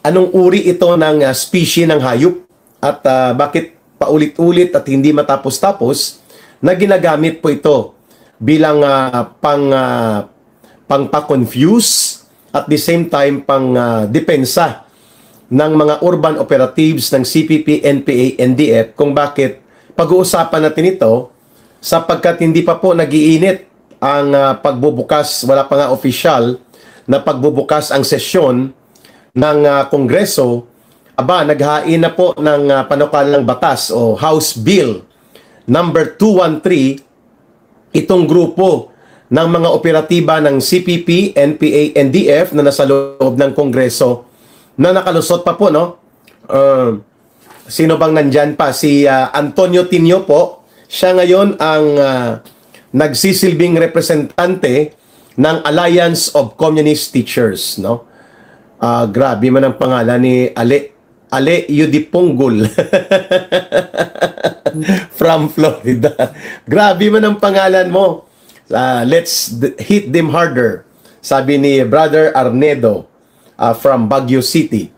anong uri ito ng species ng hayop at bakit paulit-ulit at hindi matapos-tapos na ginagamit po ito bilang pang-confuse at the same time depensa ng mga urban operatives ng CPP, NPA, NDF kung bakit pag-uusapan natin ito sapagkat hindi pa po nag-iinit ang pagbubukas, wala pa nga official na pagbubukas ang sesyon ng Kongreso. Naghain na po ng panukalang batas o House Bill number 213 itong grupo ng mga operatiba ng CPP, NPA, NDF na nasa loob ng Kongreso na nakalusot pa po, no? Sino bang nandyan pa? Si Antonio Tinio po. Siya ngayon ang nagsisilbing representante ng Alliance of Communist Teachers, no? Grabe man ang pangalan ni Ale Yudipunggol from Florida. Grabe man ang pangalan mo. Let's hit them harder, sabi ni Brother Arnedo from Baguio City.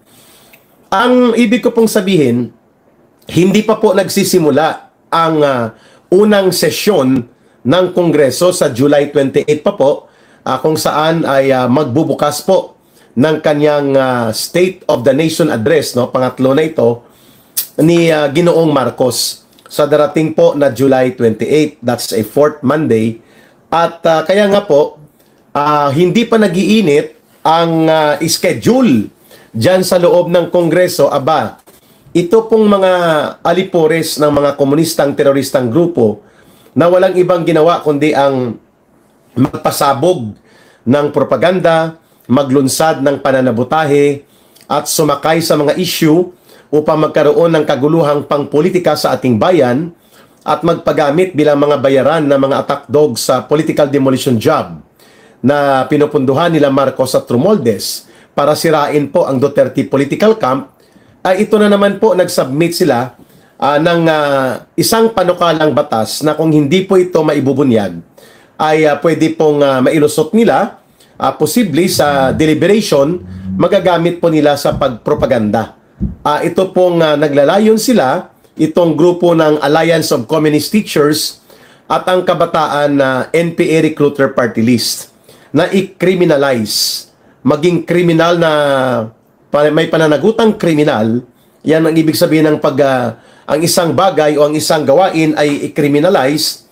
Ang ibig ko pong sabihin, hindi pa po nagsisimula ang unang sesyon ng Kongreso sa July 28 pa po, kung saan ay magbubukas po ng kanyang State of the Nation Address, no? Pangatlo na ito ni Ginoong Marcos sa darating po na July 28. That's a fourth Monday. At kaya nga po, hindi pa nag-iinit ang schedule dyan sa loob ng Kongreso. Ito pong mga alipores ng mga komunistang teroristang grupo na walang ibang ginawa kundi ang magpasabog ng propaganda, maglunsad ng pananabutahe at sumakay sa mga issue upang magkaroon ng kaguluhang pangpolitika sa ating bayan at magpagamit bilang mga bayaran ng mga attack dog sa political demolition job na pinupunduhan nila Marcos at Romualdez para sirain po ang Duterte political camp. Ito na naman po nagsubmit sila ng isang panukalang batas na kung hindi po ito maibubunyag ay pwede pong mailusot nila posible sa deliberation, magagamit po nila sa pagpropaganda. Ito pong naglalayon sila, itong grupo ng Alliance of Communist Teachers at ang kabataan na NPA Recruiter Party List na i-criminalize, maging kriminal na may pananagutang kriminal. Yan ang ibig sabihin ng ang isang bagay o ang isang gawain ay i-criminalize,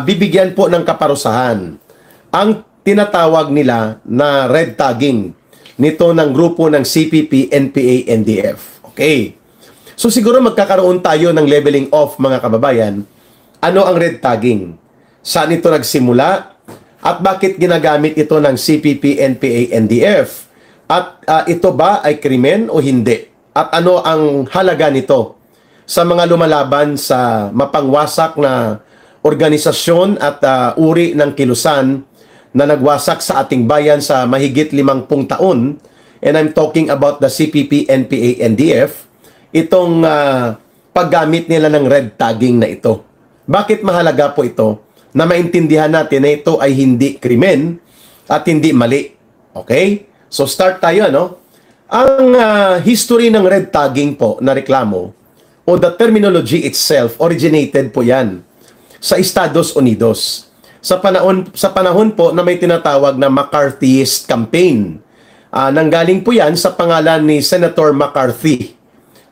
bibigyan po ng kaparusahan. Ang tinatawag nila na red tagging nito ng grupo ng CPP, NPA, NDF. Okay. So siguro magkakaroon tayo ng leveling off, mga kababayan. Ano ang red tagging? Saan ito nagsimula? At bakit ginagamit ito ng CPP, NPA, NDF? At ito ba ay krimen o hindi? At ano ang halaga nito sa mga lumalaban sa mapangwasak na organisasyon at uri ng kilusan na nagwasak sa ating bayan sa mahigit 50 taon? And I'm talking about the CPP, NPA, NDF. Itong paggamit nila ng red tagging na ito. Bakit mahalaga po ito? Na maintindihan natin na ito ay hindi krimen at hindi mali. Okay? So start tayo, no? Ang history ng red tagging po na reklamo o the terminology itself, originated po yan sa Estados Unidos. Sa panahon po na may tinatawag na McCarthyist campaign. Nanggaling po yan sa pangalan ni Senator McCarthy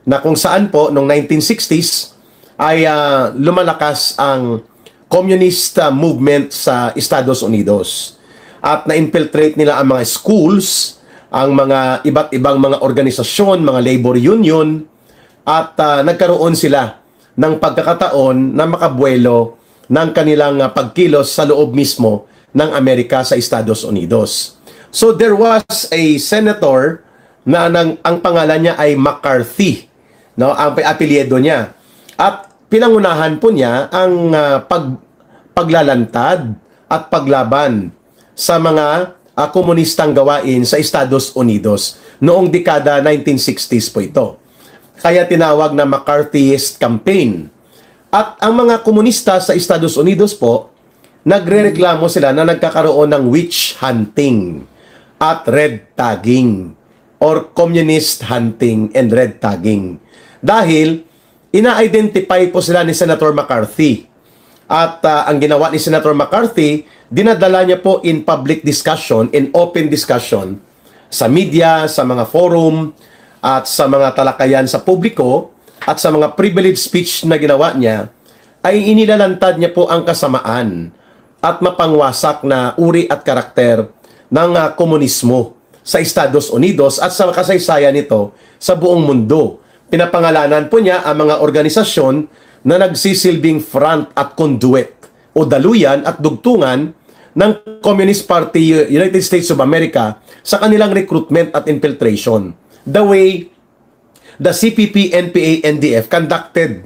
na kung saan po noong 1960s ay lumalakas ang communist movement sa Estados Unidos. At na-infiltrate nila ang mga schools, ang mga iba't ibang mga organisasyon, mga labor union, at nagkaroon sila ng pagkakataon na makabuelo ng kanilang pagkilos sa loob mismo ng Amerika sa Estados Unidos. So there was a senator na ang pangalan niya ay McCarthy, no? Ang apelyido niya. At pinangunahan po niya ang paglalantad at paglaban sa mga komunistang gawain sa Estados Unidos noong dekada 1960s po ito. Kaya tinawag na McCarthyist campaign. At ang mga komunista sa Estados Unidos po, nagrereklamo sila na nagkakaroon ng witch hunting at red tagging. or communist hunting and red tagging. Dahil ina-identify po sila ni Senator McCarthy. At ang ginawa ni Senator McCarthy, dinadala niya po in public discussion, in open discussion, sa media, sa mga forum, at sa mga talakayan sa publiko, at sa mga privileged speech na ginawa niya, ay inilalantad niya po ang kasamaan at mapangwasak na uri at karakter ng komunismo sa Estados Unidos at sa kasaysayan nito sa buong mundo. Pinapangalanan po niya ang mga organisasyon na nagsisilbing front at conduit o daluyan at dugtungan ng Communist Party United States of America sa kanilang recruitment at infiltration. The way the CPP, NPA, NDF conducted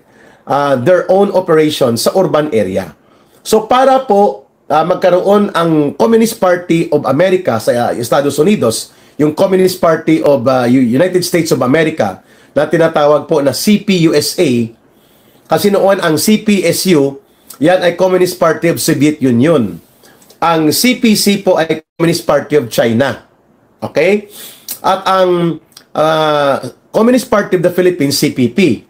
their own operations sa urban area. So para po magkaroon ang Communist Party of America sa Estados Unidos, yung Communist Party of United States of America na tinatawag po na CPUSA, kasi noon ang CPSU, yan ay Communist Party of Soviet Union. Ang CPC po ay Communist Party of China. Okay? At ang Communist Party of the Philippines, CPP.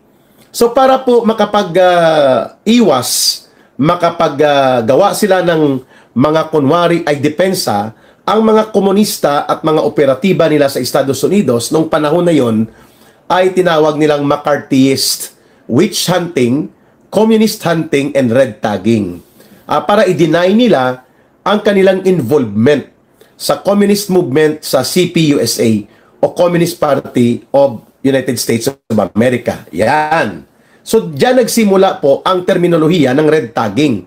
So para po makapag-iwas, makapag-gawa sila ng mga kunwari ay depensa, ang mga komunista at mga operatiba nila sa Estados Unidos noong panahon na yon ay tinawag nilang McCarthyist witch hunting, communist hunting, and red tagging. Para i-deny nila ang kanilang involvement sa communist movement sa CPUSA o Communist Party of United States of America. Yan. So, diyan nagsimula po ang terminolohiya ng red tagging.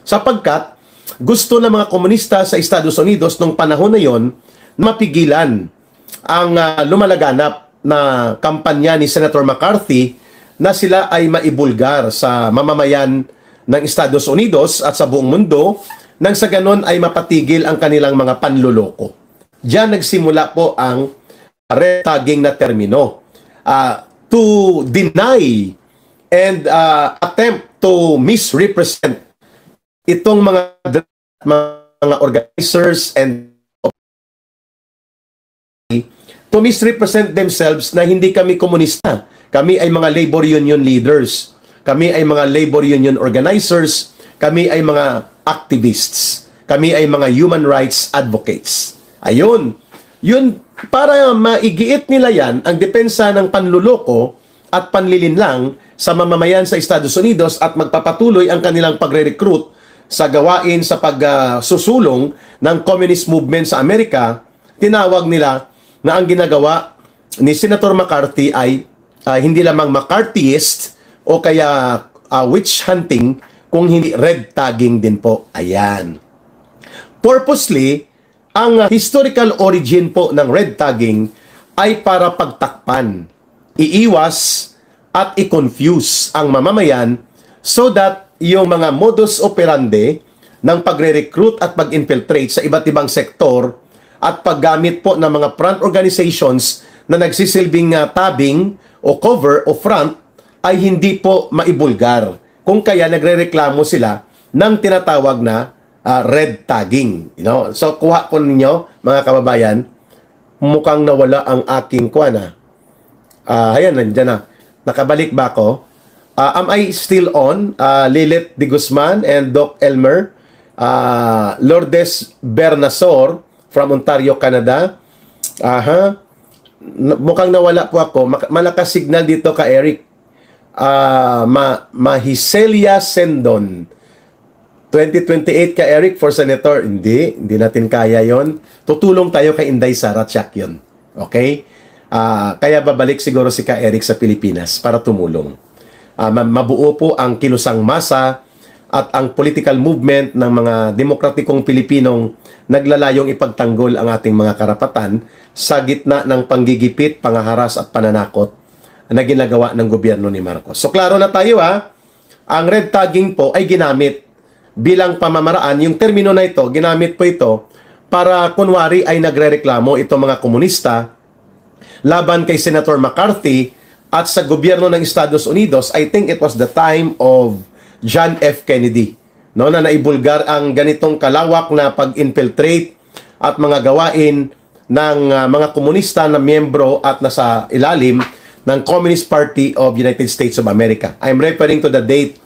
Sapagkat gusto ng mga komunista sa Estados Unidos nung panahon na yon mapigilan ang lumalaganap na kampanya ni Senator McCarthy na sila ay maibulgar sa mamamayan ng Estados Unidos at sa buong mundo nang sa ganon ay mapatigil ang kanilang mga panluloko. Diyan nagsimula po ang red tagging na termino. To deny and attempt to misrepresent itong mga organizers and to misrepresent themselves na hindi kami komunista. Kami ay mga labor union leaders. Kami ay mga labor union organizers. Kami ay mga activists. Kami ay mga human rights advocates. Ayun. Yun, para maigiit nila yan, ang depensa ng panluloko at panlilinlang sa mamamayan sa Estados Unidos at magpapatuloy ang kanilang pagre-recruit sa gawain sa pagsusulong ng communist movement sa Amerika, tinawag nila na ang ginagawa ni Senator McCarthy ay hindi lamang McCarthyist o kaya witch hunting, kung hindi red tagging din po. Ayan. Purposely, ang historical origin po ng red tagging ay para pagtakpan, iiwas at i-confuse ang mamamayan so that yung mga modus operandi ng pagre-recruit at pag-infiltrate sa iba't ibang sektor at paggamit po ng mga front organizations na nagsisilbing tabing o cover o front ay hindi po maibulgar. Kung kaya nagrereklamo sila ng tinatawag na red tagging. You know? So kuha po ninyo mga kababayan, mukhang nawala ang aking kuwana. Ayan, nandiyan na. Nakabalik ba ako? Am I still on? Lilith de Guzman and Doc Elmer, Lourdes Bernasor from Ontario, Canada. Mukhang nawala po ako. Malakas signal dito ka Eric. Mahiselia Sendon. 2028 ka Eric for Senator. Hindi natin kaya yon. Tutulong tayo kay Inday Sara, check yun. Okay? Kaya babalik siguro si ka Eric sa Pilipinas para tumulong. Mabuo po ang kilusang masa at ang political movement ng mga demokratikong Pilipinong naglalayong ipagtanggol ang ating mga karapatan sa gitna ng panggigipit, pangaharas at pananakot na ginagawa ng gobyerno ni Marcos. So klaro na tayo ang red tagging po ay ginamit bilang pamamaraan. Yung termino na ito, ginamit po ito para kunwari ay nagrereklamo itong mga komunista laban kay Senator McCarthy at sa gobyerno ng Estados Unidos. I think it was the time of John F. Kennedy, na naibulgar ang ganitong kalawak na pag-infiltrate at mga gawain mga komunista na miyembro at nasa ilalim ng Communist Party of United States of America. I'm referring to the date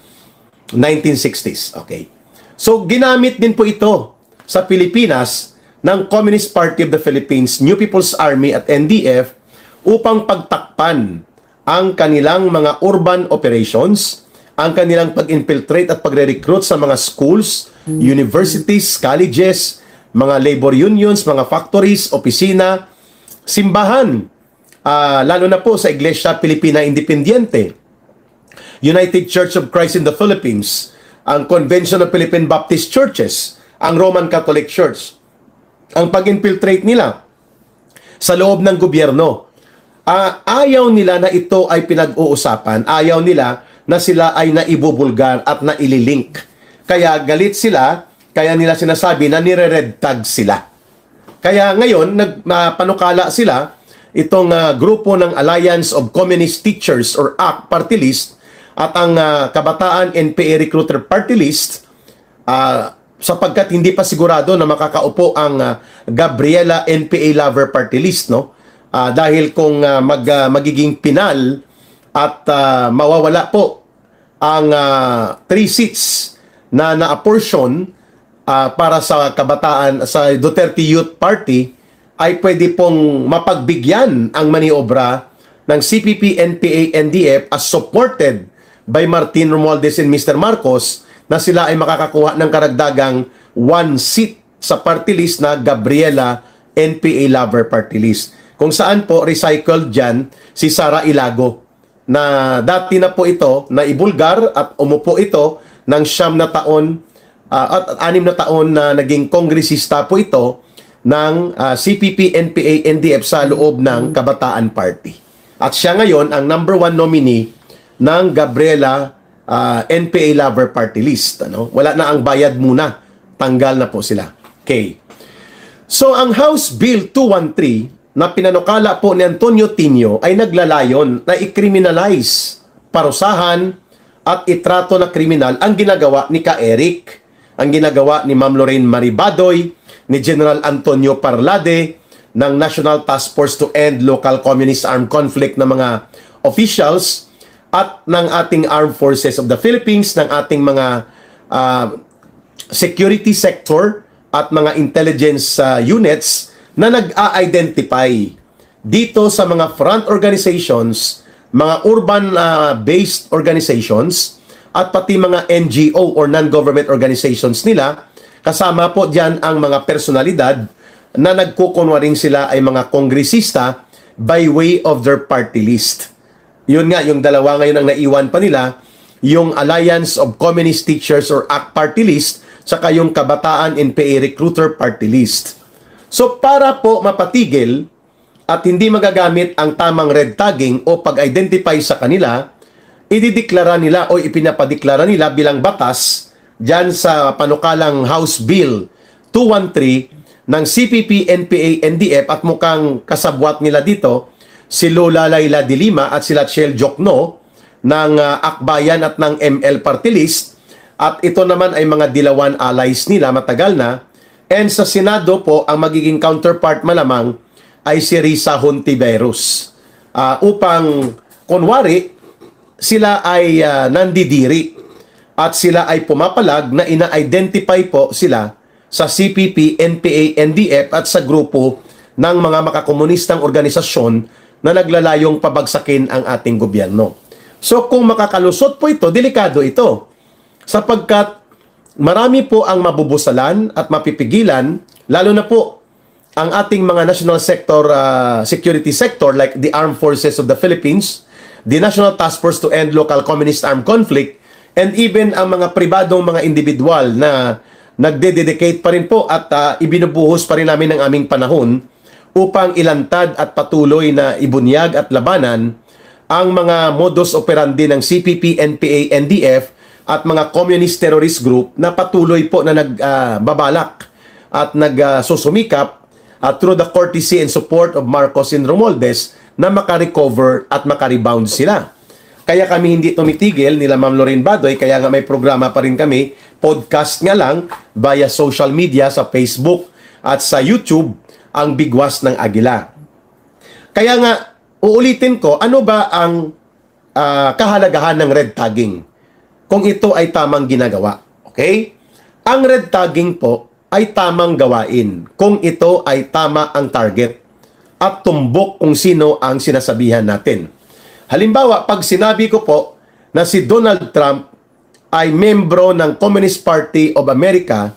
1960s. Okay. So ginamit din po ito sa Pilipinas ng Communist Party of the Philippines, New People's Army at NDF upang pagtakpan ang kanilang mga urban operations, ang kanilang pag-infiltrate at pagre-recruit sa mga schools, universities, colleges, mga labor unions, mga factories, opisina, simbahan, lalo na po sa Iglesia Pilipina Independiente, United Church of Christ in the Philippines, ang Convention of Philippine Baptist Churches, ang Roman Catholic Church. Ang pag-infiltrate nila sa loob ng gobyerno. Ayaw nila na ito ay pinag-uusapan. Ayaw nila na sila ay naibubulgar at naililink. Kaya galit sila, kaya nila sinasabi na nire-red tag sila. Kaya ngayon, nagpanukala sila, itong grupo ng Alliance of Communist Teachers or ACT Party List at ang Kabataan NPA Recruiter Party List, sapagkat hindi pa sigurado na makakaupo ang Gabriela NPA Lover Party List, no? Dahil kung magiging pinal at mawawala po ang 3 seats na na-apportion para sa kabataan sa Duterte Youth Party, ay pwede pong mapagbigyan ang maniobra ng CPP, NPA, NDF as supported by Martin Romualdez and Mr. Marcos na sila ay makakakuha ng karagdagang 1 seat sa party list na Gabriela NPA Lover Party List. Kung saan po recycled dyan si Sara Ilago na dati na po ito na ibulgar at umupo ito ng 9 na taon at 6 na taon na naging kongresista po ito ng CPP, NPA, NDF sa loob ng Kabataan Party. At siya ngayon ang number 1 nominee ng Gabriela NPA Lover Party List. Ano? Wala na ang bayad muna. Tanggal na po sila. Okay. So ang House Bill 213 na pinanukala po ni Antonio Tinio ay naglalayon na i-criminalize, parusahan at itrato na kriminal ang ginagawa ni Ka Eric, ang ginagawa ni Ma'am Lorraine Maribadoy, ni General Antonio Parlade ng National Task Force to End Local Communist Armed Conflict na mga officials at ng ating Armed Forces of the Philippines, ng ating mga security sector at mga intelligence units na nag-a-identify dito sa mga front organizations, mga urban-based organizations, at pati mga NGO or non-government organizations nila. Kasama po dyan ang mga personalidad na nagkukunwaring sila ay mga kongresista by way of their party list. Yun nga, yung dalawa ngayon ang naiwan pa nila, yung Alliance of Communist Teachers or ACT Party List, saka yung Kabataan NPA Recruiter Party List. So para po mapatigil at hindi magagamit ang tamang red tagging o pag-identify sa kanila, idideklara nila o ipinapadeklara nila bilang batas dyan sa panukalang House Bill 213 ng CPP, NPA, NDF at mukhang kasabwat nila dito si Lola Laila de Lima at sila Chel Jokno ng Akbayan at ng ML Party List, at ito naman ay mga dilawan allies nila matagal na. And sa Senado po, ang magiging counterpart malamang ay si Risa Hontiveros upang kunwari sila ay nandidiri at sila ay pumapalag na ina-identify po sila sa CPP, NPA, NDF at sa grupo ng mga makakomunistang organisasyon na naglalayong pabagsakin ang ating gobyerno. So kung makakalusot po ito, delikado ito. Sapagkat marami po ang mabubusalan at mapipigilan, lalo na po ang ating mga national sector, security sector like the Armed Forces of the Philippines, the National Task Force to End Local Communist Armed Conflict, and even ang mga pribadong mga individual na nagde-dedicate pa rin po at ibinubuhos pa rin namin ang aming panahon upang ilantad at patuloy na ibunyag at labanan ang mga modus operandi ng CPP, NPA, NDF at mga communist terrorist group na patuloy po na nagbabalak at nagsusumikap through the courtesy and support of Marcos and Romualdez na makarecover at makarebound sila. Kaya kami hindi tumitigil nila Ma'am Lorraine Badoy, kaya nga may programa pa rin kami, podcast nga lang, via social media, sa Facebook at sa YouTube, ang bigwas ng agila. Kaya nga, uulitin ko, ano ba ang kahalagahan ng red tagging kung ito ay tamang ginagawa? Okay? Ang red tagging po ay tamang gawain kung ito ay tama ang target at tumbok kung sino ang sinasabihan natin. Halimbawa, pag sinabi ko po na si Donald Trump ay membro ng Communist Party of America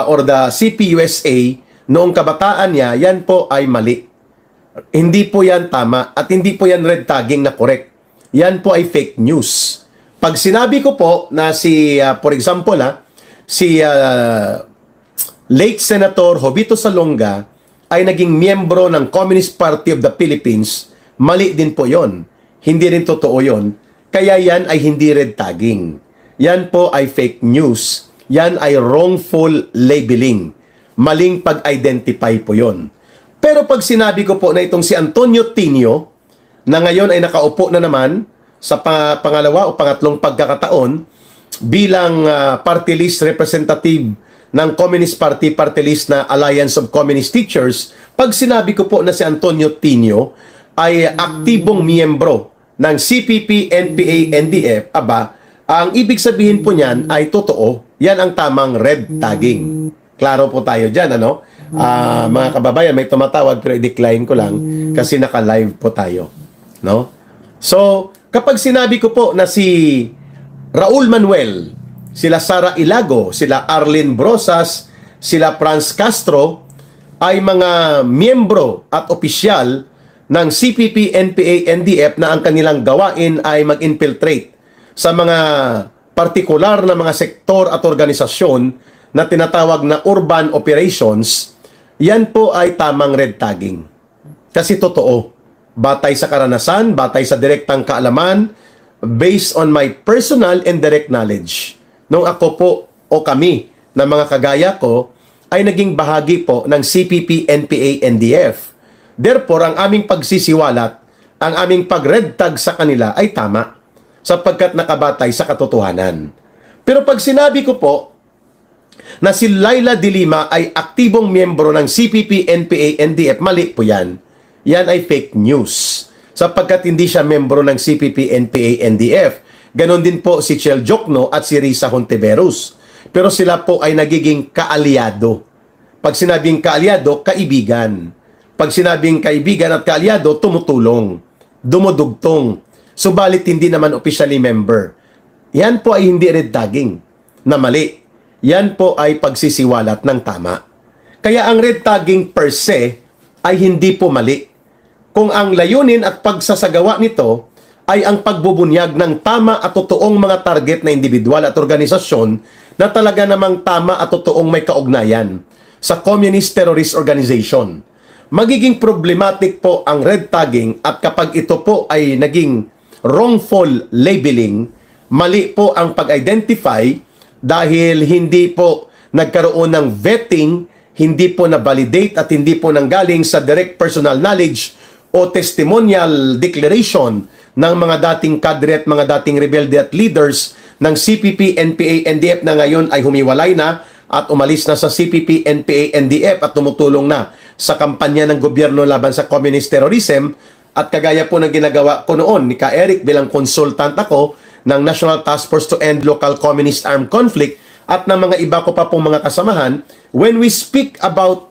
or the CPUSA noong kabataan niya, yan po ay mali. Hindi po yan tama at hindi po yan red tagging na correct. Yan po ay fake news. Pag sinabi ko po na si, for example, si late Senator Jovito Salonga ay naging miyembro ng Communist Party of the Philippines, mali din po yon. Hindi rin totoo yon. Kaya yan ay hindi red tagging. Yan po ay fake news. Yan ay wrongful labeling. Maling pag-identify po yon. Pero pag sinabi ko po na itong si Antonio Tinio, na ngayon ay nakaupo na naman sa pangalawa o pangatlong pagkakataon bilang party list representative ng Communist Party party list na Alliance of Communist Teachers, pag sinabi ko po na si Antonio Tinio ay aktibong miyembro ng CPP, NPA, NDF, ang ibig sabihin po niyan ay totoo. Yan ang tamang red tagging. Klaro po tayo dyan, ano? Mga kababayan, may tumatawag pero i-decline ko lang kasi naka-live po tayo. No? So, kapag sinabi ko po na si Raul Manuel, sila Sara Ilago, sila Arlene Brosas, sila Franz Castro ay mga miyembro at opisyal ng CPP, NPA, NDF na ang kanilang gawain ay mag-infiltrate sa mga partikular na mga sektor at organisasyon na tinatawag na urban operations, yan po ay tamang red tagging. Kasi totoo, batay sa karanasan, batay sa direktang kaalaman, based on my personal and direct knowledge. Nung ako po o kami na mga kagaya ko ay naging bahagi po ng CPP, NPA, NDF. Therefore, ang aming pagsisiwalat, ang aming pag-red tag sa kanila ay tama sapagkat nakabatay sa katotohanan. Pero pag sinabi ko po na si Laila de Lima ay aktibong miyembro ng CPP, NPA, NDF, mali po yan. Yan ay fake news sapagkat hindi siya miyembro ng CPP, NPA, NDF. Ganon din po si Chel Jokno at si Risa Hontiveros. Pero sila po ay nagiging kaalyado. Pag sinabing kaalyado, kaibigan. Pag sinabing kaibigan at kaalyado, tumutulong, dumudugtong. Subalit hindi naman officially member. Yan po ay hindi red tagging na mali. Yan po ay pagsisiwalat ng tama. Kaya ang red tagging per se ay hindi po mali. Kung ang layunin at pagsasagawa nito ay ang pagbubunyag ng tama at totoong mga target na individual at organisasyon na talaga namang tama at totoong may kaugnayan sa communist terrorist organization. Magiging problematic po ang red tagging at kapag ito po ay naging wrongful labeling, mali po ang pag-identify dahil hindi po nagkaroon ng vetting, hindi po na-validate at hindi po nanggaling sa direct personal knowledge o testimonial declaration ng mga dating kadre at mga dating rebelde at leaders ng CPP, NPA, NDF na ngayon ay humiwalay na at umalis na sa CPP, NPA, NDF at tumutulong na sa kampanya ng gobyerno laban sa communist terrorism. At kagaya po ng ginagawa ko noon ni Ka Eric bilang consultant ako ng National Task Force to End Local Communist Armed Conflict at ng mga iba ko pa pong mga kasamahan, when we speak about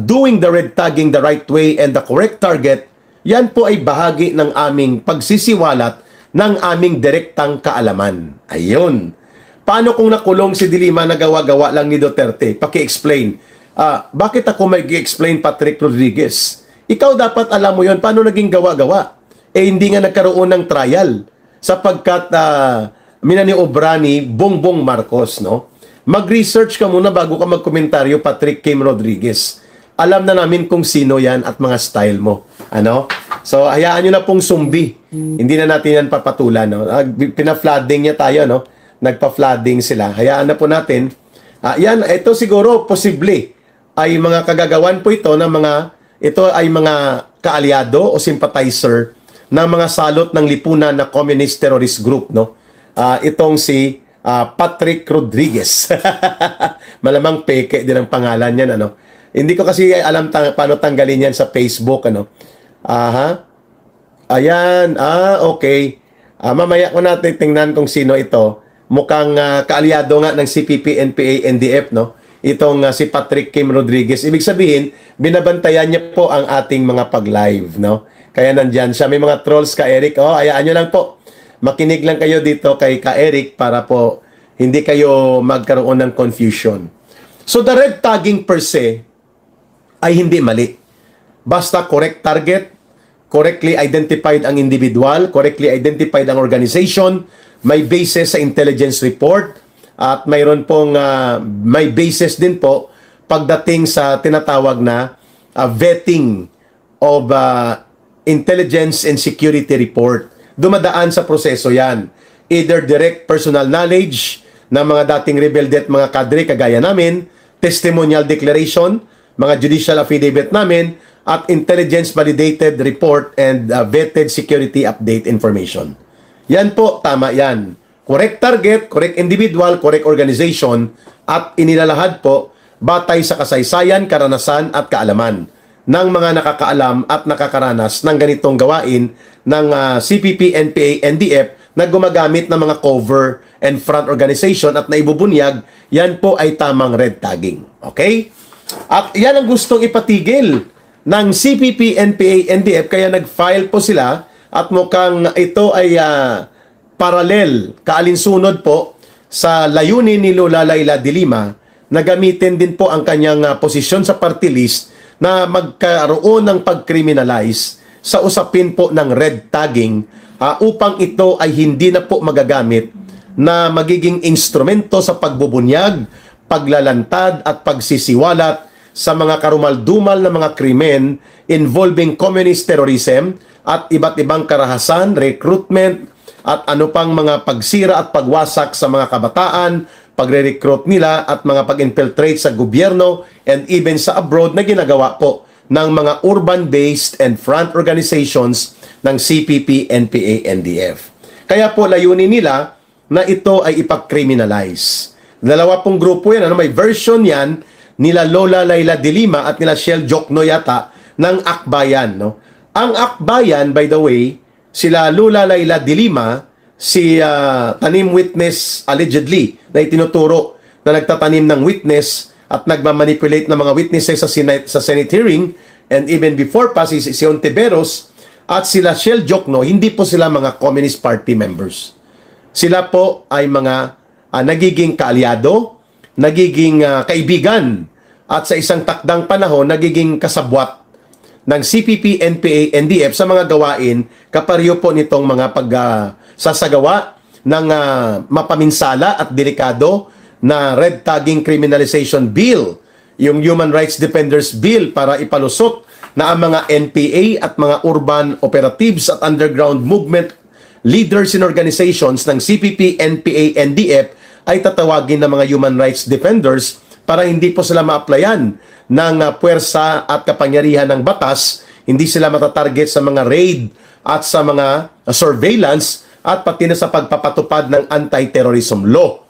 doing the red tagging the right way and the correct target, yan po ay bahagi ng aming pagsisiwalat ng aming direktang kaalaman. Ayun. Paano kung nakulong si Dilima na gawa-gawa lang ni Duterte? Paki-explain. Bakit ako mag-explain, Patrick Rodriguez? Ikaw dapat alam mo yon paano naging gawa-gawa. Hindi nga nagkaroon ng trial sapagkat minaniobra ni Bongbong Marcos, no? Mag-research ka muna bago ka magkomentaryo, Patrick Kim Rodriguez. Alam na namin kung sino yan at mga style mo. Ano? So, hayaan nyo na pong sumbi. Hindi na natin yan papatulan, no? Pina-flooding niya tayo, no? Nagpa-flooding sila. Hayaan na po natin. Yan, ito siguro, posible ay mga kagagawan po ito ng ito ay mga kaalyado o sympathizer ng mga salot ng lipunan na communist terrorist group, no? Itong si Patrick Rodriguez. Malamang peke din ang pangalan niyan, ano? Hindi ko kasi alam paano tanggalin yan sa Facebook, ano. Aha. Ayan, okay. Mamaya ko natin tingnan kung sino ito. Mukhang kaalyado nga ng CPP, NPA, NDF, no? Itong si Patrick Kim Rodriguez. Ibig sabihin, binabantayan niya po ang ating mga pag-live, no? Kaya nandyan siya. May mga trolls ka, Eric. Hayaan nyo lang po. Makinig lang kayo dito kay ka Eric para po hindi kayo magkaroon ng confusion. So the red tagging per se ay hindi mali. Basta correct target, correctly identified ang individual, correctly identified ang organization, may basis sa intelligence report, at mayroon pong may basis din po pagdating sa tinatawag na vetting of intelligence and security report. Dumadaan sa proseso yan. Either direct personal knowledge ng mga dating rebelde at mga kadre kagaya namin, testimonial declaration, mga judicial affidavit namin, at intelligence validated report and vetted security update information. Yan po, tama yan. Correct target, correct individual, correct organization, at inilalahad po batay sa kasaysayan, karanasan at kaalaman ng mga nakakaalam at nakakaranas ng ganitong gawain ng CPP, NPA, NDF na gumagamit ng mga cover and front organization at naibubunyag, yan po ay tamang red tagging. Okay? At yan ang gustong ipatigil ng CPP, NPA, NDF, kaya nag-file po sila at mukhang ito ay parallel, kaalinsunod po sa layunin ni Lola Layla de Lima na gamitin din po ang kanyang posisyon sa party list na magkaroon ng pag-criminalize sa usapin po ng red tagging upang ito ay hindi na po magagamit na magiging instrumento sa pagbubunyag, paglalantad at pagsisiwalat sa mga karumal-dumal na mga krimen involving communist terrorism at iba't ibang karahasan, recruitment, at ano pang mga pagsira at pagwasak sa mga kabataan, pagre-recruit nila at mga pag-infiltrate sa gobyerno and even sa abroad na ginagawa po ng mga urban-based and front organizations ng CPP, NPA, NDF. Kaya po layunin nila na ito ay ipag-criminalize. Dalawa pong grupo yan, may version yan nila Lola Layla de Lima at nila Shell Jokno yata ng Akbayan, no? Ang Akbayan, by the way, sila Lola Layla de Lima, si tanim witness allegedly na itinuturo na nagtatanim ng witness at nagmamanipulate ng mga witnesses sa Senate hearing and even before pa si Ontiveros at sila Shell Jokno, hindi po sila mga Communist Party members. Sila po ay mga nagiging kaalyado, nagiging kaibigan at sa isang takdang panahon nagiging kasabwat ng CPP, NPA, NDF sa mga gawain kaparyo po nitong mga pagsasagawa ng mapaminsala at delikado na red tagging criminalization bill, yung Human Rights Defenders Bill para ipalusot na ang mga NPA at mga urban operatives at underground movement leaders in organizations ng CPP, NPA, NDF ay tatawagin ng mga human rights defenders para hindi po sila ma-applyan ng puwersa at kapangyarihan ng batas, hindi sila matatarget sa mga raid at sa mga surveillance at pati na sa pagpapatupad ng anti-terrorism law.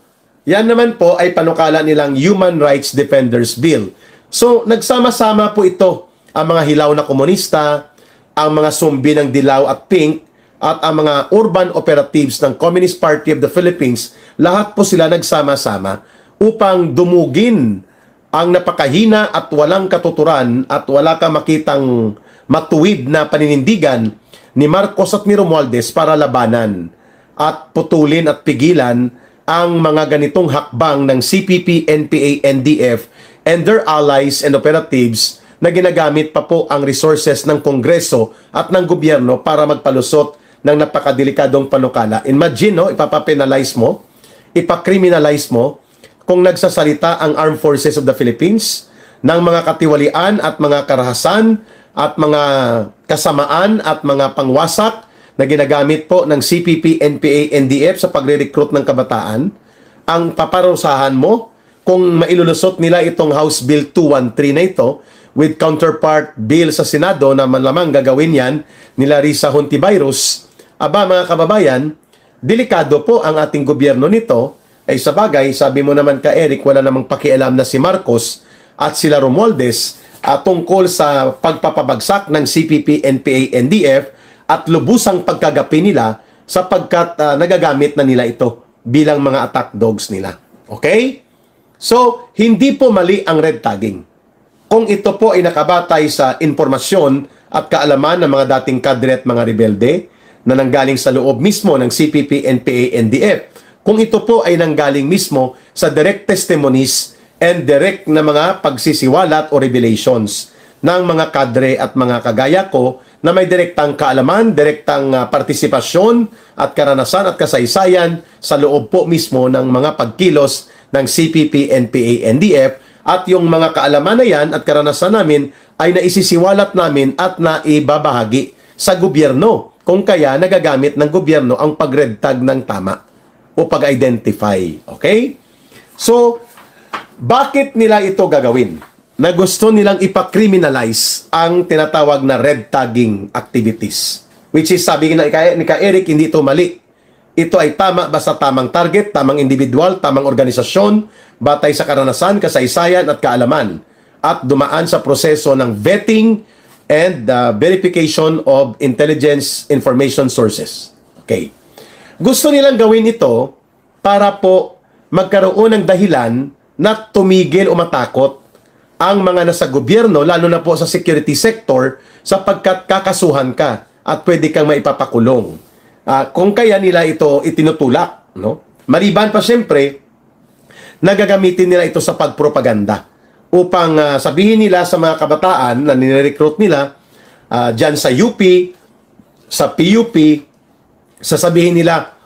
Yan naman po ay panukala nilang Human Rights Defenders Bill. So, nagsama-sama po ito ang mga hilaw na komunista, ang mga sumbi ng dilaw at pink, at ang mga urban operatives ng Communist Party of the Philippines, lahat po sila nagsama-sama upang dumugin ang napakahina at walang katuturan at wala ka makitang matuwid na paninindigan ni Marcos at ni Romualdez para labanan at putulin at pigilan ang mga ganitong hakbang ng CPP, NPA, NDF and their allies and operatives na ginagamit pa po ang resources ng Kongreso at ng gobyerno para magpalusot ng napakadelikadong panukala. Imagine, no, ipapapenalize mo, ipakriminalize mo kung nagsasalita ang Armed Forces of the Philippines ng mga katiwalian at mga karahasan at mga kasamaan at mga pangwasak na ginagamit po ng CPP, NPA, NDF sa pagre-recruit ng kabataan, ang paparusahan mo kung mailulusot nila itong House Bill 213 na ito with counterpart bill sa Senado na malamang gagawin yan nila Risa Hontiveros. Aba mga kababayan, delikado po ang ating gobyerno nito. Ay sa bagay, sabi mo naman ka Eric, wala namang pakialam na si Marcos at sila Romualdez tungkol sa pagpapabagsak ng CPP, NPA, NDF at lubusang pagkagapi nila sapagkat nagagamit na nila ito bilang mga attack dogs nila. Okay? So, hindi po mali ang red tagging. Kung ito po ay nakabatay sa informasyon at kaalaman ng mga dating kadre at mga rebelde na nanggaling sa loob mismo ng CPP, NPA, NDF. Kung ito po ay nanggaling mismo sa direct testimonies and direct na mga pagsisiwalat o revelations ng mga kadre at mga kagaya ko na may direktang kaalaman, direktang partisipasyon at karanasan at kasaysayan sa loob po mismo ng mga pagkilos ng CPP, NPA, NDF, at yung mga kaalaman na yan at karanasan namin ay naisisiwalat namin at naibabahagi sa gobyerno, kung kaya nagagamit ng gobyerno ang pag-red tag ng tama o pag-identify. Okay? So, bakit nila ito gagawin? Na gusto nilang ipa-criminalize ang tinatawag na red tagging activities. Which is, sabi ni Ka Eric, hindi ito mali. Ito ay tama basta tamang target, tamang individual, tamang organisasyon, batay sa karanasan, kasaysayan at kaalaman, at dumaan sa proseso ng vetting and verification of intelligence information sources. Okay. Gusto nilang gawin ito para po magkaroon ng dahilan na tumigil o matakot ang mga nasa gobyerno, lalo na po sa security sector, sapagkat kakasuhan ka at pwede kang maipapakulong. Kung kaya nila ito itinutulak, no? Maliban pa siyempre, nagagamitin nila ito sa pagpropaganda upang sabihin nila sa mga kabataan na nire-recruit nila dyan sa UP, sa PUP, sasabihin nila,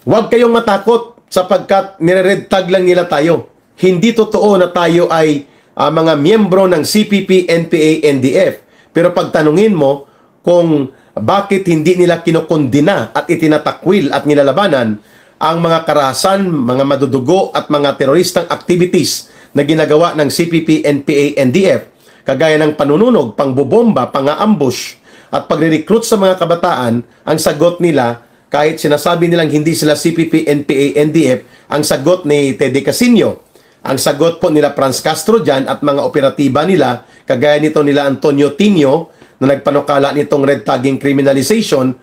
huwag kayong matakot sapagkat nire-red tag lang nila tayo. Hindi totoo na tayo ay mga miyembro ng CPP, NPA, NDF. Pero pagtanungin mo kung bakit hindi nila kinokondina at itinatakwil at nilalabanan ang mga karahasan, mga madudugo at mga teroristang activities na ginagawa ng CPP, NPA, NDF, kagaya ng panununog, pangbobomba, pang-aambush at pagre-recruit sa mga kabataan, ang sagot nila, kahit sinasabi nilang hindi sila CPP, NPA, NDF, ang sagot ni Teddy Casino, ang sagot po nila Franz Castro dyan at mga operatiba nila, kagaya nito nila Antonio Tinio, na nagpanukala nitong red tagging criminalization,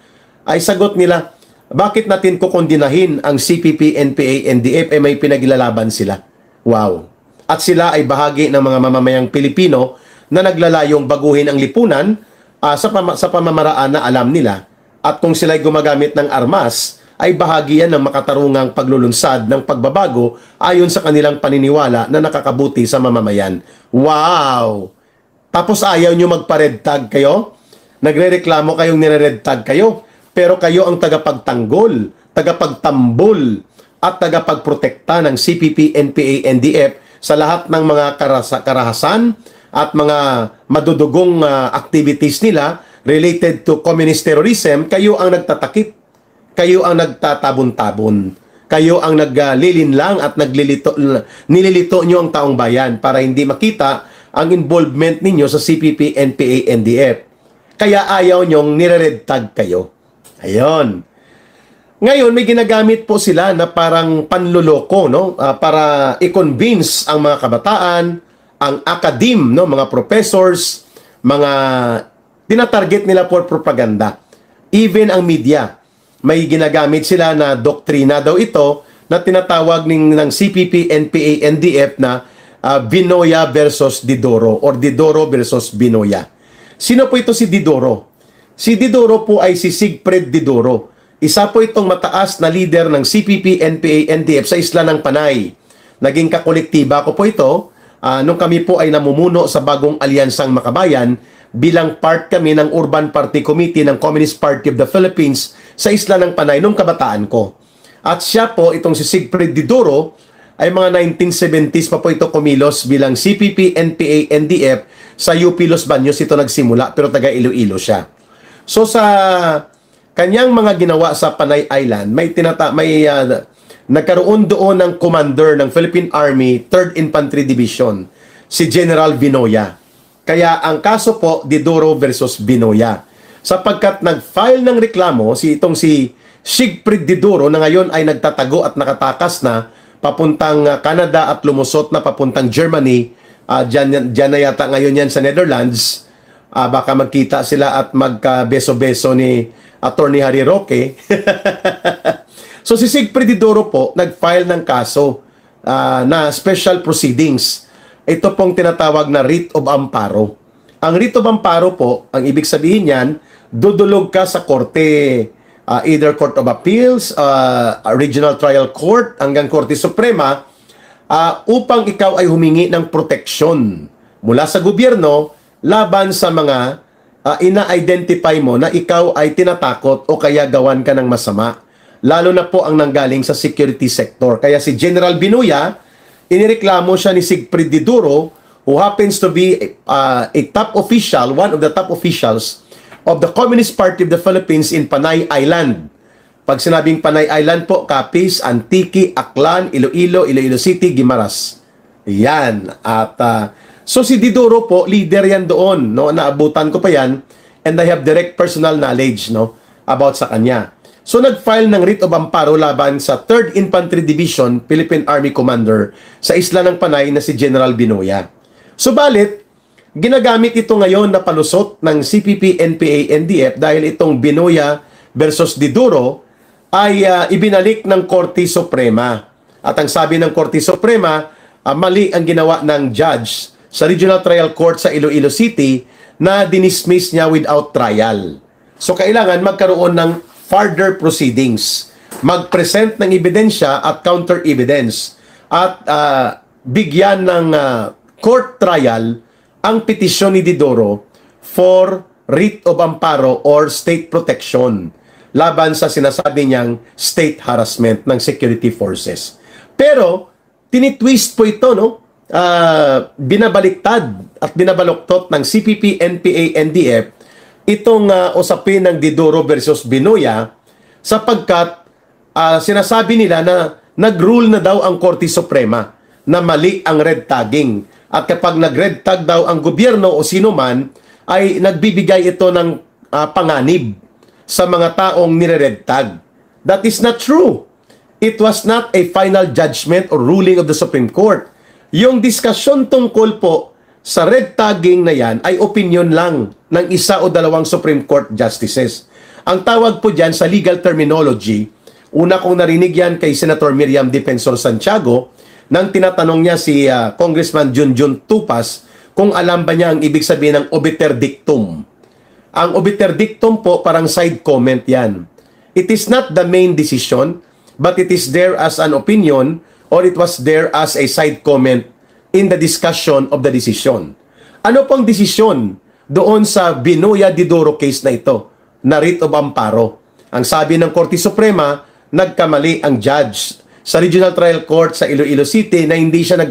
ay sagot nila, bakit natin kukondinahin ang CPP, NPA, NDF, may pinaglalaban sila? Wow! At sila ay bahagi ng mga mamamayang Pilipino na naglalayong baguhin ang lipunan sa pamamaraan na alam nila. At kung sila ay gumagamit ng armas, ay bahagi yan ng makatarungang paglulunsad ng pagbabago ayon sa kanilang paniniwala na nakakabuti sa mamamayan. Wow! Tapos ayaw nyo magpa-red tag kayo? Nagre-reklamo kayong nire-red tag kayo? Pero kayo ang tagapagtanggol, tagapagtambol, at tagapagprotekta ng CPP, NPA, NDF sa lahat ng mga karahasan at mga madudugong activities nila related to communist terrorism. Kayo ang nagtatakip. Kayo ang nagtatabon-tabon. Kayo ang naglilinlang at nililito nyo ang taong bayan para hindi makita ang involvement ninyo sa CPP, NPA, NDF. Kaya ayaw nyong nire-red tag kayo. Ayun. Ngayon, may ginagamit po sila na parang panluloko, no? Para i-convince ang mga kabataan, ang academe, no? Mga professors, mga tinatarget nila for propaganda. Even ang media, may ginagamit sila na doktrina daw ito na tinatawag ng CPP, NPA, NDF na Binoya versus Didoro or Didoro versus Binoya. Sino po ito si Didoro? Si Didoro po ay si Sigfred Didoro. Isa po itong mataas na leader ng CPP, NPA, NDF sa Isla ng Panay. Naging kakolektiba ko po ito nung kami po ay namumuno sa bagong alyansang Makabayan bilang part kami ng Urban Party Committee ng Communist Party of the Philippines sa Isla ng Panay nung kabataan ko. At siya po, itong si Sigfred Didoro, ay mga 1970s pa po ito kumilos bilang CPP, NPA, NDF sa UP Los Baños ito nagsimula pero taga Iloilo siya. So sa kanyang mga ginawa sa Panay Island, nagkaroon doon ng commander ng Philippine Army 3rd Infantry Division, si General Binoya. Kaya ang kaso po, Didoro versus Binoya. Sapagkat nag-file ng reklamo si Sigfrid Didoro na ngayon ay nagtatago at nakatakas na papuntang Canada at lumusot na papuntang Germany Dyan na yata ngayon yan sa Netherlands. Baka magkita sila at magka-beso-beso ni Attorney Harry Roque. So si Sig Fredidoro po nag-file ng kaso na special proceedings. Ito pong tinatawag na writ of amparo. Ang writ of amparo po, ang ibig sabihin niyan, dudulog ka sa korte, either Court of Appeals, Regional Trial Court, hanggang Korte Suprema, upang ikaw ay humingi ng proteksyon mula sa gobyerno laban sa mga ina-identify mo na ikaw ay tinatakot o kaya gawan ka ng masama. Lalo na po ang nanggaling sa security sector. Kaya si General Binuya, inireklamo siya ni Sig Fredidoro, who happens to be a top official, one of the top officials of the Communist Party of the Philippines in Panay Island. Pag sinabing Panay Island po, Capiz, Antique, Aklan, Iloilo, Iloilo City, Guimaras. Yan. At so si Didoro po, leader yan doon, no? Naabutan ko pa yan, and I have direct personal knowledge, no, about sa kanya. So nag-file ng writ of amparo laban sa 3rd Infantry Division, Philippine Army Commander sa isla ng Panay na si General Binuya. Subalit, ginagamit ito ngayon na palusot ng CPP, NPA, NDF dahil itong Binuya versus Didoro ay ibinalik ng Korte Suprema. At ang sabi ng Korte Suprema, mali ang ginawa ng judge sa Regional Trial Court sa Iloilo City na dinismiss niya without trial. So kailangan magkaroon ng further proceedings, mag-present ng ebidensya at counter-evidence at bigyan ng court trial ang petisyon ni Didoro for writ of amparo or state protection laban sa sinasabi niyang state harassment ng security forces. Pero tinitwist po ito, no? Binabaliktad at binabaluktot ng CPP, NPA, NDF itong usapin ng Didoro versus Binuya sapagkat sinasabi nila na nag-rule na daw ang Korte Suprema na mali ang red tagging. At kapag nag-red tag daw ang gobyerno o sino man, ay nagbibigay ito ng panganib sa mga taong nire-red tag. That is not true. It was not a final judgment or ruling of the Supreme Court. Yung diskusyon tungkol po sa red tagging na yan ay opinion lang ng isa o dalawang Supreme Court justices. Ang tawag po dyan sa legal terminology, una kong narinig yan kay Senator Miriam Defensor Santiago nang tinatanong niya si Congressman Junjun Tupas kung alam ba niya ang ibig sabihin ng obiter dictum. Ang obiter dictum po parang side comment yan. It is not the main decision, but it is there as an opinion or it was there as a side comment in the discussion of the decision. Ano pong desisyon doon sa Binuya Didoro case na ito, na writ of amparo? Ang sabi ng Korte Suprema, nagkamali ang judge sa Regional Trial Court sa Iloilo City na hindi siya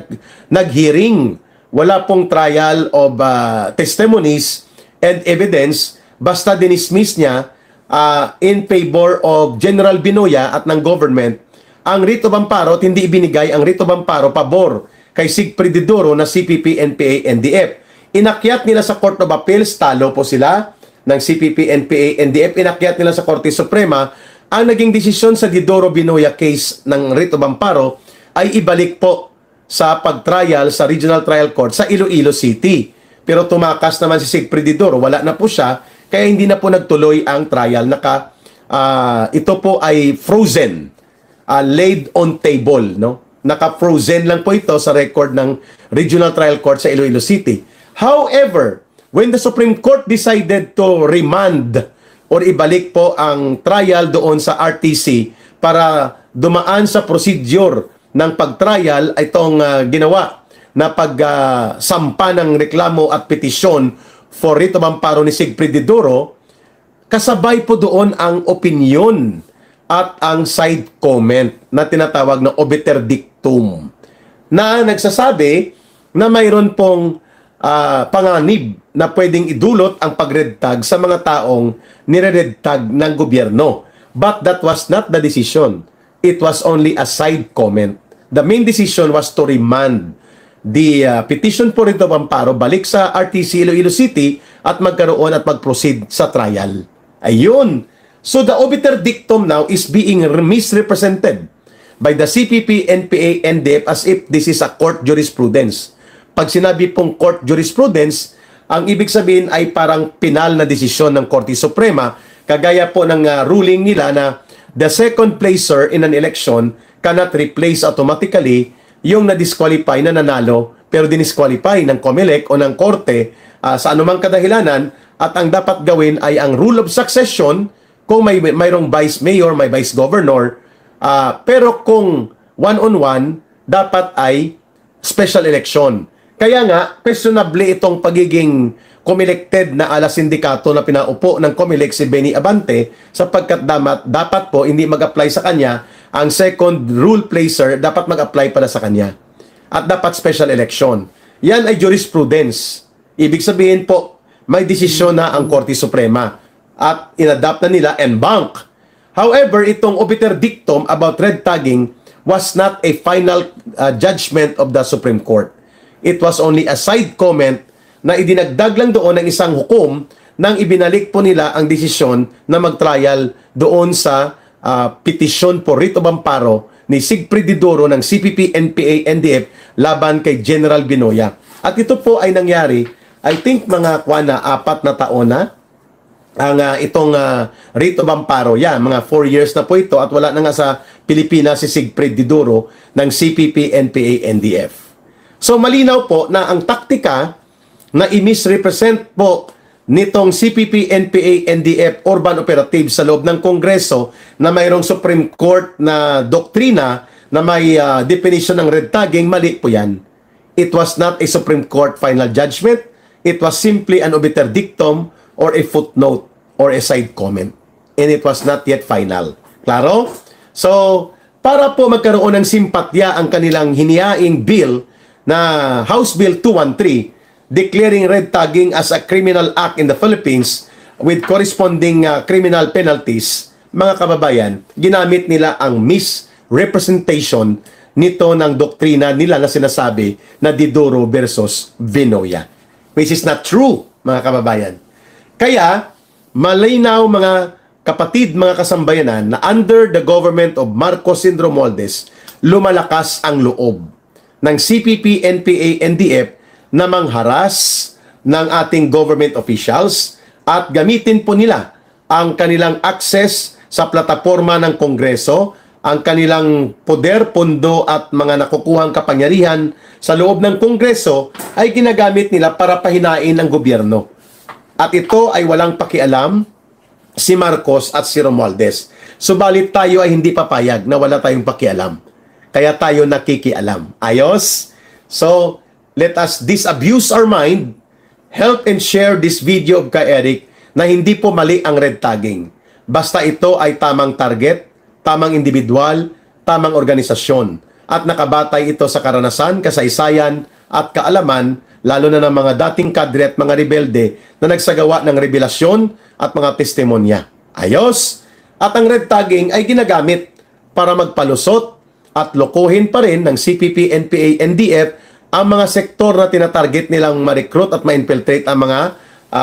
nag-hearing. Wala pong trial of testimonies and evidence, basta dinismiss niya in favor of General Binuya at ng government ang writ of amparo at hindi ibinigay ang writ of amparo pabor kay Sig Fredidoro na CPP, NPA, NDF. Inakyat nila sa Court of Appeals, talo po sila ng CPP, NPA, NDF. Inakyat nila sa Korte Suprema. Ang naging desisyon sa Didoro Binuya case ng writ of amparo ay ibalik po sa pag-trial sa Regional Trial Court sa Iloilo City. Pero tumakas naman si Sig Fredidoro, wala na po siya, kaya hindi na po nagtuloy ang trial. Ito po ay frozen, laid on table, no? Naka-frozen lang po ito sa record ng Regional Trial Court sa Iloilo City. However, when the Supreme Court decided to remand or ibalik po ang trial doon sa RTC para dumaan sa procedure ng pag-trial, itong ginawa na pagsampa ng reklamo at petisyon for writ of amparo ni Sig Fredidoro, kasabay po doon ang opinion at ang side comment na tinatawag na obiter dictum na nagsasabi na mayroon pong panganib na pwedeng idulot ang pag-red tag sa mga taong nire-red tag ng gobyerno. But that was not the decision. It was only a side comment. The main decision was to remand the petition for writ of amparo balik sa RTC Iloilo City at magkaroon at mag-proceed sa trial. Ayun. So the obiter dictum now is being misrepresented by the CPP, NPA, NDF as if this is a court jurisprudence. pag sinabi pong court jurisprudence, ang ibig sabihin ay parang pinal na desisyon ng Korte Suprema, kagaya po ng ruling nila na the second placer in an election cannot replace automatically yung na-disqualify na nanalo pero dinisqualify ng COMELEC o ng Korte sa anumang kadahilanan, at ang dapat gawin ay ang rule of succession kung mayroong vice mayor, may vice governor, pero kung one-on-one, dapat ay special election. Kaya nga, questionable itong pagiging COMELECted na ala sindikato na pinaupo ng COMELEC si Benny Abante, sapagkat dapat po hindi mag-apply sa kanya ang second rule placer, dapat mag-apply para sa kanya. At dapat special election. Yan ay jurisprudence. Ibig sabihin po, may desisyon na ang Korte Suprema at inadapt na nila en banc. However, itong obiter dictum about red tagging was not a final judgment of the Supreme Court. It was only a side comment na idinagdag lang doon ng isang hukom nang ibinalik po nila ang desisyon na mag-trial doon sa petisyon por writ of amparo ni Sigfrid Didoro ng CPP, NPA, NDF laban kay General Binoya. At ito po ay nangyari, I think mga 4 na taon na ang itong writ of amparo. Yan, mga 4 years na po ito at wala na nga sa Pilipinas si Sigfrid Didoro ng CPP, NPA, NDF. So malinaw po na ang taktika na i-misrepresent po nitong CPP, NPA, NDF urban operative sa loob ng Kongreso na mayroong Supreme Court na doktrina na may definition ng red tagging, mali po yan. It was not a Supreme Court final judgment. It was simply an obiter dictum or a footnote or a side comment. And it was not yet final. Klaro? So, para po magkaroon ng simpatya ang kanilang hinihaing bill na House Bill 213, declaring red tagging as a criminal act in the Philippines with corresponding criminal penalties, mga kababayan, ginamit nila ang misrepresentation nito ng doktrina nila na sinasabi na Didoro versus Binoya, which is not true, mga kababayan. Kaya, malinaw mga kapatid, mga kasambayanan, na under the government of Marcos and Romualdez, lumalakas ang loob ng CPP, NPA, NDF na mangharas ng ating government officials at gamitin po nila ang kanilang access sa plataforma ng Kongreso, ang kanilang poder, pondo at mga nakukuhang kapangyarihan sa loob ng Kongreso ay ginagamit nila para pahinain ang gobyerno. At ito ay walang pakialam si Marcos at si Romualdez. Subalit tayo ay hindi papayag na wala tayong pakialam. Kaya tayo nakikialam. Ayos? So, let us disabuse our mind, help and share this video of Ka Eric na hindi po mali ang red tagging. Basta ito ay tamang target, tamang individual, tamang organisasyon. At nakabatay ito sa karanasan, kasaysayan at kaalaman, lalo na ng mga dating kadre at mga rebelde na nagsagawa ng revelasyon at mga testimonya. Ayos? At ang red tagging ay ginagamit para magpalusot at lokohin pa rin ng CPP, NPA, NDF ang mga sektor na tinatarget nilang ma-recruit at ma-infiltrate ang mga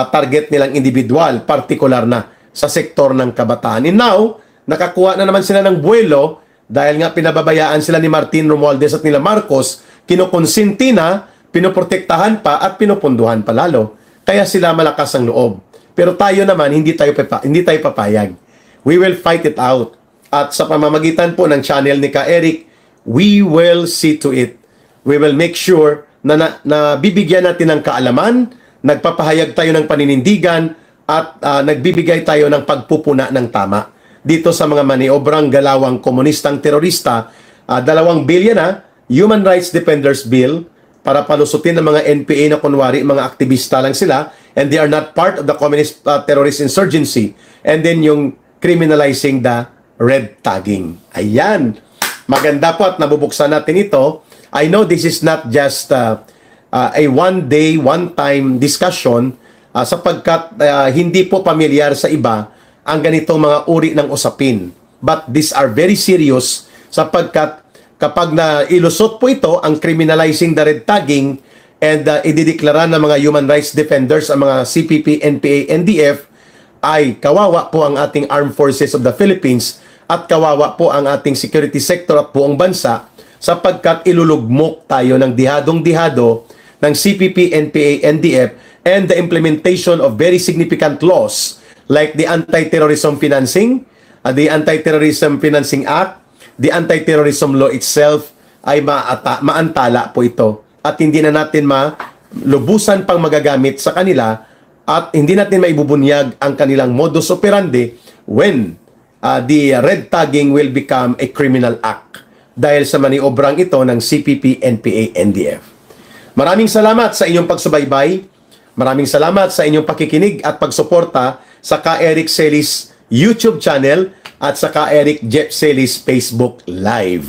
target nilang individual, partikular na sa sektor ng kabataan. And now, nakakuha na naman sila ng buwelo dahil nga pinababayaan sila ni Martin Romualdez at nila Marcos, kinukonsinti na, pinoprotektahan pa at pinupunduhan pa lalo. Kaya sila malakas ang loob. Pero tayo naman, hindi tayo papayag. We will fight it out. At sa pamamagitan po ng channel ni Ka Eric, we will see to it. We will make sure na bibigyan natin ng kaalaman, nagpapahayag tayo ng paninindigan, at nagbibigay tayo ng pagpupuna ng tama. Dito sa mga maniobrang galawang komunistang terorista, 2 billion na Human Rights Defenders Bill para palusutin ng mga NPA na kunwari mga aktivista lang sila and they are not part of the communist terrorist insurgency. And then yung criminalizing the red tagging. Ayan. Maganda po at nabubuksan natin ito. I know this is not just a one-day, one-time discussion sapagkat hindi po pamilyar sa iba ang ganitong mga uri ng usapin. But these are very serious sapagkat kapag nailusot po ito ang criminalizing the red tagging and idideklara ng mga human rights defenders ang mga CPP, NPA, NDF, ay kawawa po ang ating armed forces of the Philippines at kawawa po ang ating security sector at buong bansa sapagkat ilulugmok tayo ng dihadong-dihado ng CPP, NPA, NDF, and the implementation of very significant laws like the Anti-Terrorism Financing, the Anti-Terrorism Financing Act, the Anti-Terrorism Law itself, ay maantala po ito. At hindi na natin lubusan pang magagamit sa kanila at hindi natin maibubunyag ang kanilang modus operandi when the red tagging will become a criminal act dahil sa maniobrang ito ng CPP, NPA, NDF. Maraming salamat sa inyong pagsubaybay. Maraming salamat sa inyong pakikinig at pagsuporta sa Ka Eric Celis YouTube channel at sa Ka Eric Jeff Celis Facebook Live.